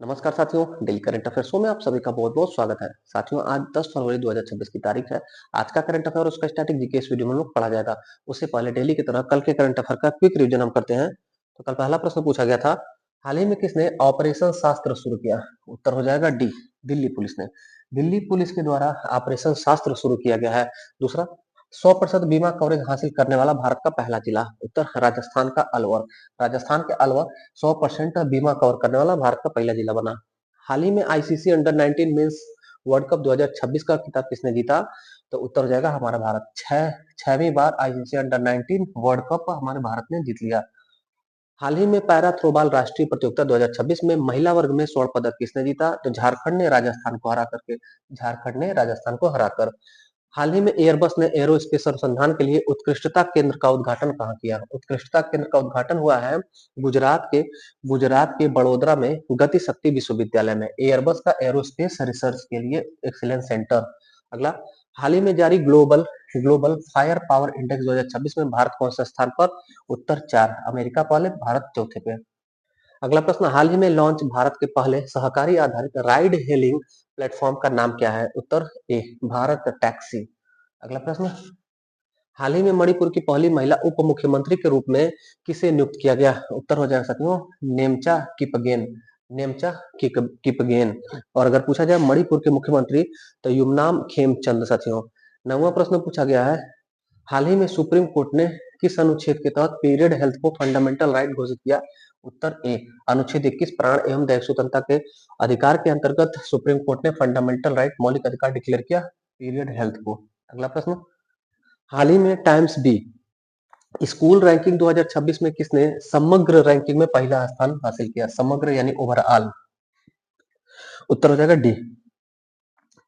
नमस्कार साथियों, daily current affair show में आप सभी का बहुत-बहुत स्वागत है। साथियों, आज 10 फरवरी 2026 की तारीख है। आज का करंट अफेयर और उसका स्टैटिक जीके इस वीडियो में हम लोग पढ़ा जाएगा। उससे पहले डेली की तरह कल के करंट अफेयर का क्विक रिवीजन हम करते हैं। तो कल पहला प्रश्न पूछा गया था, हाल ही में किसने ऑपरेशन शास्त्र शुरू किया? उत्तर हो जाएगा डी, दिल्ली पुलिस ने। दिल्ली पुलिस के द्वारा ऑपरेशन शास्त्र शुरू किया गया है। दूसरा, 100% बीमा कवरेज हासिल करने वाला भारत का पहला जिला? उत्तर राजस्थान का अलवर। राजस्थान के अलवर 100% बीमा कवर करने वाला भारत का पहला जिला बना। हाल ही में ICC under 19 mains world cup 2026 का खिताब किसने जीता? तो उत्तर हो जाएगा हमारा भारत। छहवीं बार आईसीसी अंडर 19 वर्ल्ड कप हमारे भारत ने जीत लिया। हाल ही में पैरा थ्रोबॉल राष्ट्रीय प्रतियोगिता 2026 में महिला वर्ग में स्वर्ण पदक किसने जीता? तो झारखंड ने राजस्थान को हराकर। हाल ही में एयरबस ने एरोस्पेस अनुसंधान के लिए उत्कृष्टता केंद्र का उद्घाटन कहाँ किया? उत्कृष्टता केंद्र का उद्घाटन हुआ है गुजरात के बड़ोदरा में गति शक्ति विश्वविद्यालय में एयरबस का एरोस्पेस रिसर्च के लिए एक्सीलेंस सेंटर। अगला, हाल ही में जारी global global fire power index 2026 में भारत कौन से स्थान पर? उत्तर 4, अमेरिका पहले, भारत चौथे पे। अगला प्रश्न, हाल ही में लॉन्च भारत के पहले सहकारी आधारित राइड हेलिंग प्लेटफॉर्म का नाम क्या है? उत्तर ए, भारत टैक्सी। अगला प्रश्न, हाल ही में मणिपुर की पहली महिला उप मुख्यमंत्री के रूप में किसे नियुक्त किया गया? उत्तर हो जाएगा साथियों नेमचा किपगेन। नेमचा किपगेन। और अगर पूछा जाए मणिपुर के मुख्यमंत्री तो युमनाम खेमचंद साथियों। नौवां प्रश्न पूछा गया है, हाल ही में सुप्रीम कोर्ट ने किस अनुच्छेद के तहत पीरियड हेल्थ को फंडामेंटल राइट घोषित किया? उत्तर ए, अनुच्छेद 21 प्राण एवं दैहिक स्वतंत्रता के अधिकार के अंतर्गत सुप्रीम कोर्ट ने फंडामेंटल राइट मौलिक अधिकार डिक्लेयर किया पीरियड हेल्थ को। अगला प्रश्न, हाल ही में टाइम्स बी स्कूल रैंकिंग 2026 में किसने समग्र रैंकिंग में पहला स्थान हासिल किया? समग्र यानी ओवरऑल। उत्तर हो जाएगा D,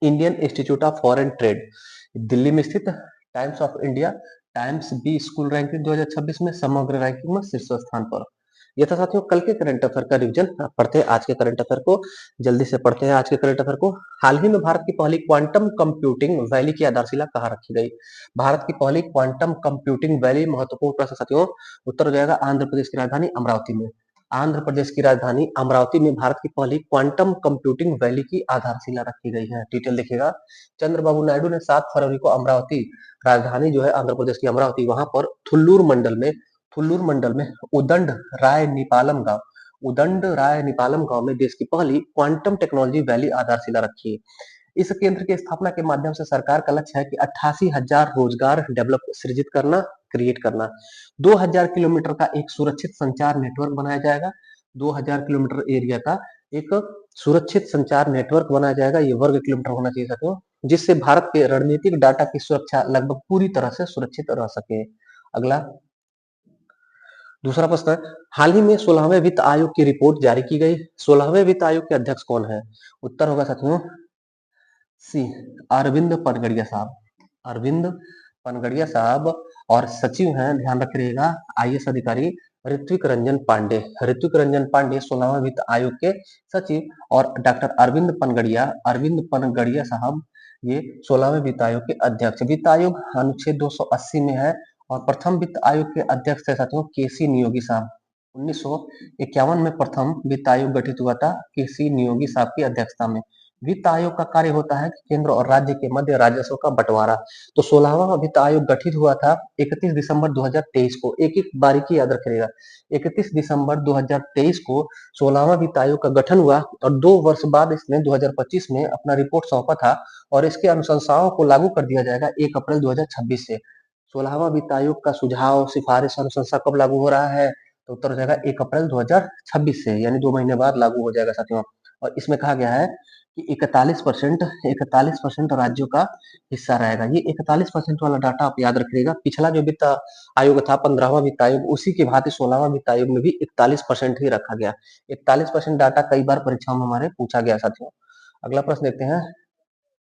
Indian Institute of Foreign Trade Delhi में स्थित Times of India Times B school ranking 2026 में समग्र रैंकिंग में शीर्ष स्थान पर। ये था साथियों कल के करंट अफेयर का रिवीजन। आप पढ़ते हैं आज के करंट अफेयर को, जल्दी से पढ़ते हैं आज के करंट अफेयर को। हाल ही में भारत की पहली क्वांटम कंप्यूटिंग वैली की आधारशिला कहाँ रखी गई? भारत की पहली क्वांटम कंप्यूटिंग वैली, महत्वपूर्ण प्रश्न साथियों। उत्तर हो जाएगा आंध्र प्रदेश की राजधानी अमरावती में। आंध्र प्रदेश की राजधानी अमरावती में भारत की पहली क्वांटम कंप्यूटिंग वैली की आधारशिला रखी गई है। डिटेल देखिएगा, चंद्रबाबू नायडू ने 7 फरवरी को अमरावती, राजधानी जो है आंध्र प्रदेश की अमरावती, वहां पर थुल्लूर मंडल में उदंड राय निपालम गांव में देश की पहली क्वांटम टेक्नोलॉजी वैली आधारशिला रखी। इस केंद्र की स्थापना के माध्यम से सरकार का लक्ष्य है कि 88,000 रोजगार डेवलप सृजित करना, क्रिएट करना। 2000 किलोमीटर का एक सुरक्षित संचार नेटवर्क बनाया जाएगा। 2000 किलोमीटर एरिया का एक सुरक्षित संचार नेटवर्क बनाया जाएगा। ये वर्ग किलोमीटर होना चाहिए साथियों, जिससे भारत के रणनीतिक डाटा की सुरक्षा लगभग पूरी तरह से सुरक्षित रह सके। अगला, दूसरा प्रश्न है, हाल ही में 16वें वित्त आयोग की रिपोर्ट जारी की गई। 16वें वित्त आयोग के अध्यक्ष कौन है? उत्तर होगा साथियों सी, अरविंद पनगड़िया साहब। अरविंद पनगड़िया साहब। और सचिव हैं, ध्यान रखिएगा, आईएएस अधिकारी ऋत्विक रंजन पांडे। ऋत्विक रंजन पांडे 16वें वित्त आयोग के सचिव और डॉक्टर अरविंद पनगड़िया साहब ये 16वें वित्त आयोग के अध्यक्ष। वित्त आयोग अनुच्छेद 280 में है और प्रथम वित्त आयोग के अध्यक्ष थे साथियों केसी नियोगी साहब। 1951 में प्रथम वित्त आयोग गठित हुआ था केसी नियोगी साहब की अध्यक्षता में। वित्त आयोग का कार्य होता है कि केंद्र और राज्य के मध्य राजस्व का बंटवारा। तो 16वां वित्त आयोग गठित हुआ था 31 दिसंबर 2023 को। एक एक बारीकी याद रखिएगा, 31 दिसंबर 2023 को 16वां वित्त आयोग का गठन हुआ और 2 वर्ष बाद इसने 2025 में अपना रिपोर्ट सौंपा था और इसके अनुशंसाओं को लागू कर दिया जाएगा 1 अप्रैल 2026 से। 16वां वित्त आयोग का सुझाव, सिफारिश, अनुशंसा कब लागू हो रहा है? तो उत्तर हो जाएगा 1 अप्रैल 2026 से, यानी 2 महीने बाद लागू हो जाएगा साथियों। और इसमें कहा गया है कि 41% राज्यों का हिस्सा रहेगा। ये 41% वाला डाटा आप याद रखिएगा। पिछला जो वित्त आयोग था 15वां वित्त आयोग, उसी की भांति 16वां वित्त आयोग में भी 41% ही रखा गया। 41% डाटा कई बार परीक्षाओं में हमारे पूछा गया साथियों। अगला प्रश्न देखते हैं,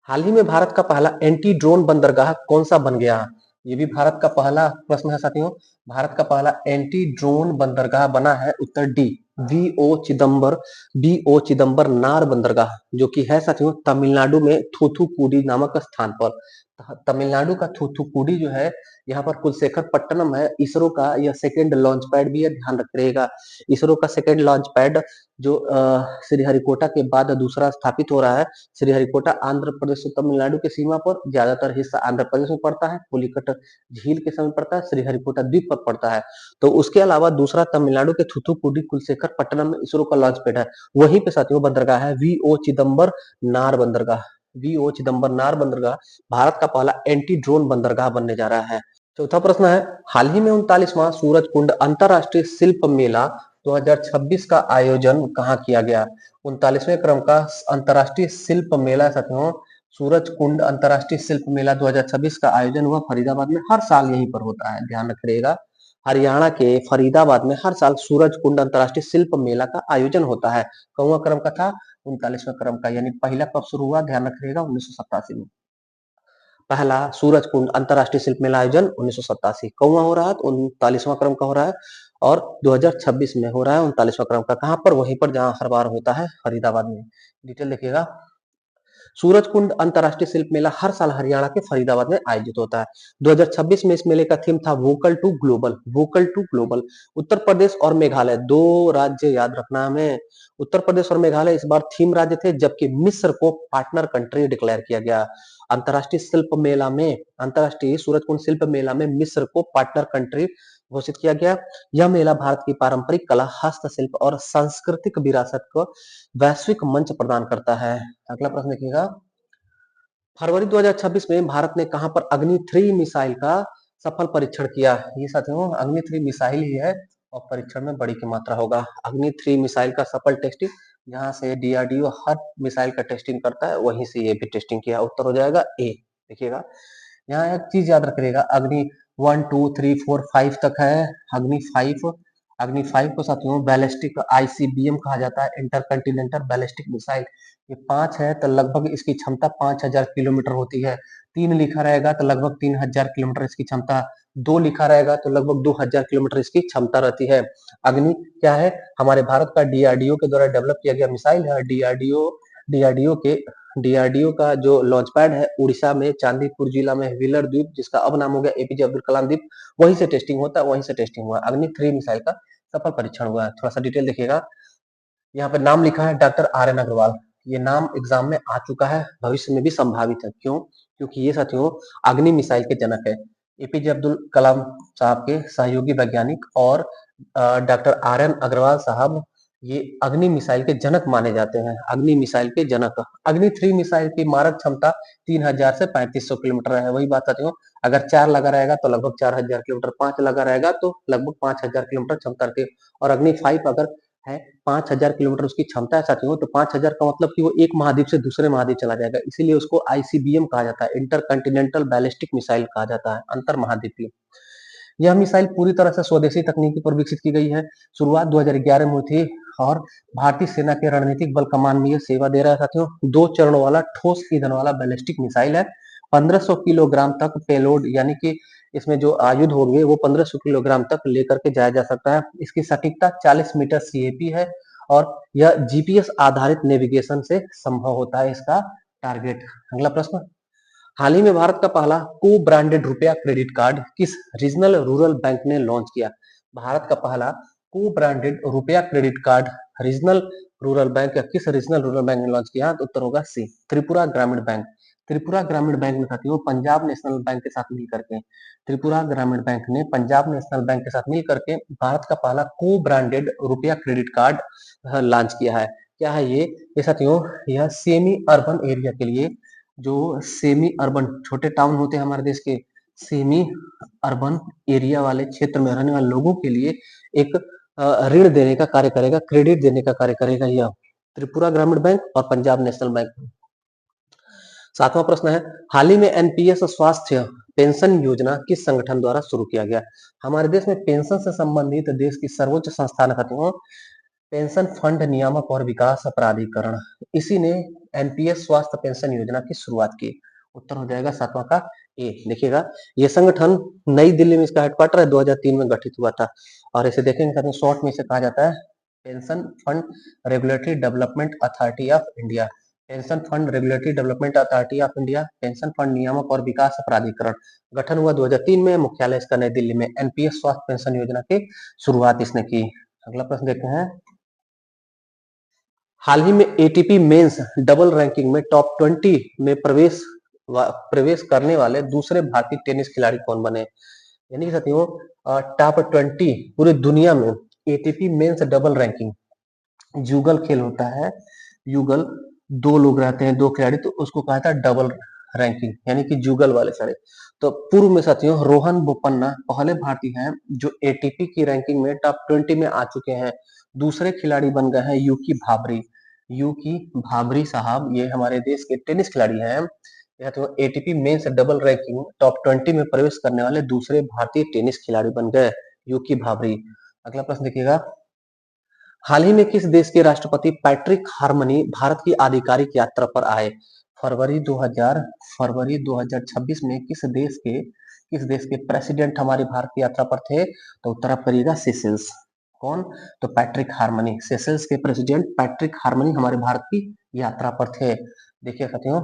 हाल ही में भारत का पहला एंटी ड्रोन बंदरगाह कौन सा बन गया? ये भी भारत का पहला प्रश्न है साथियों। भारत का पहला एंटी ड्रोन बंदरगाह बना है उत्तर डी, वी ओ चिदम्बर नार बंदरगाह, जो कि है साथियों तमिलनाडु में थूथुकुडी नामक स्थान पर। तमिलनाडु का थूथुकुडी जो है, यहाँ पर कुलशेखरपट्टनम है, इसरो का यह सेकंड लॉन्च पैड भी है, ध्यान रखिएगा। इसरो का सेकंड लॉन्च पैड जो श्रीहरिकोटा के बाद दूसरा स्थापित हो रहा है। श्रीहरिकोटा आंध्र प्रदेश और तमिलनाडु की सीमा पर, ज्यादातर हिस्सा आंध्र प्रदेश में पड़ता है, पुलिकट झील के समय पड़ता है, श्रीहरिकोटा द्वीप पर पड़ता है। तो उसके अलावा दूसरा तमिलनाडु के थूथुकुडी कुलशेखरपट्टनम में इसरो का लॉन्च पैड है। वहीं पे साथियों बंदरगाह है वीओ चिदम्बरनार बंदरगाह। वीओ चिदम्बरनार बंदरगाह भारत का पहला एंटी ड्रोन बंदरगाह बनने जा रहा है। चौथा प्रश्न है, हाल ही में 39वां सूरज कुंड अंतरराष्ट्रीय शिल्प मेला 2026 का आयोजन कहाँ किया गया? 39वें क्रम का अंतरराष्ट्रीय शिल्प मेला साथियों, सूरज कुंड अंतरराष्ट्रीय शिल्प मेला 2026 का आयोजन हुआ फरीदाबाद में। हर साल यहीं पर होता है, ध्यान रखिएगा। हरियाणा के फरीदाबाद में हर साल सूरज कुंड अंतरराष्ट्रीय शिल्प मेला का आयोजन होता है। कौवा क्रम का था? 39वें क्रम का, यानी पहला कब शुरू हुआ, ध्यान रखिएगा, 1987 में। पहला सूरज कुंड अंतरराष्ट्रीय शिल्प मेला आयोजन 1987। कौवा हो रहा है तो 39वां क्रम का हो रहा है, और 2026 में हो रहा है 39वां क्रम का। कहां पर? वहीं पर जहां हर बार होता है, फरीदाबाद में। डिटेल देखिएगा। सूरज कुंड अंतरराष्ट्रीय शिल्प मेला हर साल हरियाणा के फरीदाबाद में आयोजित होता है। 2026 में इस मेले का थीम था vocal to global. Vocal to global. Uttar Pradesh और मेघालय, दो राज्य याद रखना हमें। उत्तर प्रदेश और मेघालय इस बार थीम राज्य थे, जबकि मिस्र को पार्टनर कंट्री डिक्लेयर किया गया। अंतरराष्ट्रीय शिल्प मेला में, अंतरराष्ट्रीय सूरज कुंड शिल्प मेला में मिस्र को पार्टनर कंट्री घोषित किया गया। यह मेला भारत की पारंपरिक कला, हस्तशिल्प और सांस्कृतिक विरासत को वैश्विक मंच प्रदान करता है। अगला प्रश्न देखिएगा। फरवरी 2026 में भारत ने कहां पर अग्नि 3 मिसाइल का सफल परीक्षण किया? ये साथियों अग्नि 3 मिसाइल ही है, और परीक्षण में बड़ी की मात्रा होगा। अग्नि 3 मिसाइल का सफल टेस्टिंग, जहां से डीआरडीओ हर मिसाइल का टेस्टिंग करता है, वहीं से ये भी टेस्टिंग किया। उत्तर हो जाएगा ए। देखिएगा, यहाँ एक चीज याद रखिएगा, अग्नि 1 2 3 4 5 तक है। अग्नि 5, अग्नि 5 को साथियों बैलिस्टिक आईसीबीएम कहा जाता है, इंटरकंटिनेंटल बैलिस्टिक मिसाइल। ये 5 है तो लगभग इसकी क्षमता 5000 किलोमीटर होती है। 3 लिखा रहेगा तो लगभग 3000 किलोमीटर इसकी क्षमता। 2 लिखा रहेगा तो लगभग 2000 किलोमीटर इसकी क्षमता रहती है। अग्नि क्या है? हमारे भारत का डीआरडीओ के द्वारा डेवलप किया गया मिसाइल है। डीआरडीओ के डीआरडीओ का जो लॉन्च पैड है उड़ीसा में चांदीपुर जिला में व्हीलर द्वीप, जिसका अब नाम हो गया एपीजे अब्दुल कलाम द्वीप, वहीं से टेस्टिंग होता है, वहीं से टेस्टिंग हुआ। अग्नि 3 मिसाइल का सफल परीक्षण हुआ है। थोड़ा सा डिटेल देखिएगा। यहाँ पे नाम लिखा है डॉक्टर आर एन अग्रवाल। ये नाम एग्जाम में आ चुका है, भविष्य में भी संभावित है। क्यों? क्योंकि ये साथियों अग्नि मिसाइल के जनक है। एपीजे अब्दुल कलाम साहब के सहयोगी वैज्ञानिक, और डॉक्टर आर एन अग्रवाल साहब ये अग्नि मिसाइल के जनक माने जाते हैं। अग्नि मिसाइल के जनक। अग्नि 3 मिसाइल की मारक क्षमता 3000 से 3500 किलोमीटर है। वही बात साथियों, अगर 4 लगा रहेगा तो लगभग 4000 किलोमीटर, 5 लगा रहेगा तो लगभग 5000 किलोमीटर क्षमता रहती है। और अग्नि 5 अगर है 5000 किलोमीटर उसकी क्षमता है साथियों, तो 5000 का मतलब कि वो एक महाद्वीप से दूसरे महाद्वीप चला जाएगा। इसीलिए उसको आईसीबीएम कहा जाता है, इंटरकंटिनेंटल बैलिस्टिक मिसाइल कहा जाता है, अंतर महाद्वीपीय। यह मिसाइल पूरी तरह से स्वदेशी तकनीकी पर विकसित की गई है। शुरुआत 2011 में हुई थी, और भारतीय सेना के रणनीतिक बल कमान में यह सेवा दे रहा है साथियों। 2 चरणों वाला ठोस ईंधन वाला बैलिस्टिक मिसाइल है। 1500 किलोग्राम तक पेलोड, यानी कि इसमें जो आयुध होंगे वो 1500 किलोग्राम तक लेकर के जाया जा सकता है। इसकी सटीकता 40 मीटर सीएपी है, और यह जीपीएस आधारित नेविगेशन से संभव होता है इसका टारगेट। अगला प्रश्न, हाल ही में भारत का पहला को ब्रांडेड रुपया क्रेडिट कार्ड किस रीजनल रूरल बैंक ने लॉन्च किया? भारत का पहला को ब्रांडेड रुपया credit card regional rural bank या किस रीजनल रूरल बैंक ने लॉन्च किया? तो उत्तर होगा सी, त्रिपुरा ग्रामीण बैंक। त्रिपुरा ग्रामीण बैंक ने साथियों पंजाब नेशनल बैंक के साथ मिल करके, त्रिपुरा ग्रामीण बैंक ने पंजाब नेशनल बैंक के साथ मिल करके भारत का पहला को ब्रांडेड रुपया क्रेडिट कार्ड लॉन्च किया है। क्या है ये साथियों, यह सेमी अर्बन एरिया के लिए, जो सेमी अर्बन छोटे टाउन होते हैं हमारे देश के, सेमी अर्बन एरिया वाले क्षेत्र में रहने वाले लोगों के लिए एक ऋण देने का कार्य करेगा, क्रेडिट देने का कार्य करेगा यह त्रिपुरा ग्रामीण बैंक और पंजाब नेशनल बैंक। 7वां प्रश्न है, हाल ही में एनपीएस स्वास्थ्य पेंशन योजना किस संगठन द्वारा शुरू किया गया? हमारे देश में पेंशन से संबंधित देश की सर्वोच्च संस्थान है पेंशन फंड नियामक और विकास प्राधिकरण, इसी ने एनपीएस स्वास्थ्य पेंशन योजना की शुरुआत की। उत्तर हो जाएगा 7वां का ए। देखिएगा, ये संगठन नई दिल्ली में इसका हेडक्वार्टर है, 2003 में गठित हुआ था। और इसे देखेंगे शॉर्ट में इसे कहा जाता है pension fund regulatory development authority of India. Pension fund regulatory development authority of India, pension fund नियामक और विकास प्राधिकरण, गठन हुआ 2003 में, मुख्यालय इसका नई दिल्ली में। एनपीएस स्वास्थ्य पेंशन योजना की शुरुआत इसने की। अगला प्रश्न देखते हैं, हाल ही में एटीपी मेंस डबल रैंकिंग में टॉप 20 में प्रवेश करने वाले दूसरे भारतीय टेनिस खिलाड़ी कौन बने? यानी कि साथियों टॉप 20 पूरी दुनिया में एटीपी मेंस डबल रैंकिंग, युगल खेल होता है, युगल, दो लोग रहते हैं, दो खिलाड़ी, तो उसको कहा था डबल रैंकिंग, यानी कि जुगल वाले सारे। तो पूर्व में साथियों रोहन बोपन्ना पहले भारतीय हैं जो एटीपी की रैंकिंग में टॉप 20 में आ चुके हैं। दूसरे खिलाड़ी बन गए हैं यूकी भाबरी। यूकी भाबरी साहब ये हमारे देश के टेनिस खिलाड़ी हैं। यह तो ATP men's double ranking top 20 में प्रवेश करने वाले दूसरे भारतीय टेनिस खिलाड़ी बन गए, यूकी भाबरी। अगला प्रश्न देखिएगा, हाल ही में किस देश के राष्ट्रपति पैट्रिक हार्मनी भारत की आधिकारिक यात्रा पर आए? फरवरी 2026 में किस देश के प्रेसिडेंट हमारी भारत की यात्रा पर थे? तो उत्तर आप करिएगा सेशेल्स। कौन? तो पैट्रिक हार्मनी, सेशेल्स के प्रेसिडेंट पैट्रिक हार्मनी हमारे भारत की यात्रा पर थे। देखिए साथियों,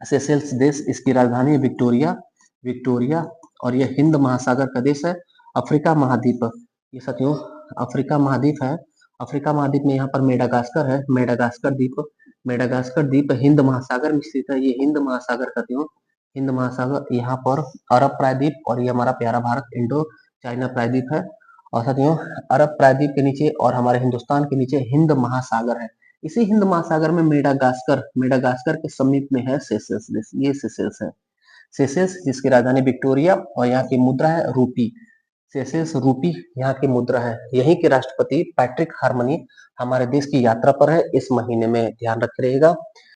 सेशेल्स देश, इसकी राजधानी विक्टोरिया, विक्टोरिया, और यह हिंद महासागर का देश है। अफ्रीका महाद्वीप, ये साथियों अफ्रीका महाद्वीप है। अफ्रीका महाद्वीप में यहाँ पर मेडागास्कर है, मेडागास्कर द्वीप, मेडागास्कर द्वीप हिंद महासागर में स्थित है। ये हिंद महासागर साथियों, हिंद महासागर, यहाँ पर अरब प्रायद्वीप और ये हमारा प्यारा भारत इंडो चाइना प्रायद्वीप है। और साथियों अरब प्रायद्वीप के नीचे और हमारे हिंदुस्तान के नीचे हिंद महासागर है। इसी हिंद महासागर में मेडागास्कर, मेडागास्कर के समीप में है सेशेल्स देश, ये सेशेल्स है। सेशेल्स जिसकी राजधानी विक्टोरिया और यहाँ की मुद्रा है रूपी, सेशेल्स रूपी यहाँ की मुद्रा है। यहीं के राष्ट्रपति पैट्रिक हार्मनी हमारे देश की यात्रा पर है इस महीने में, ध्यान रखे रहिएगा।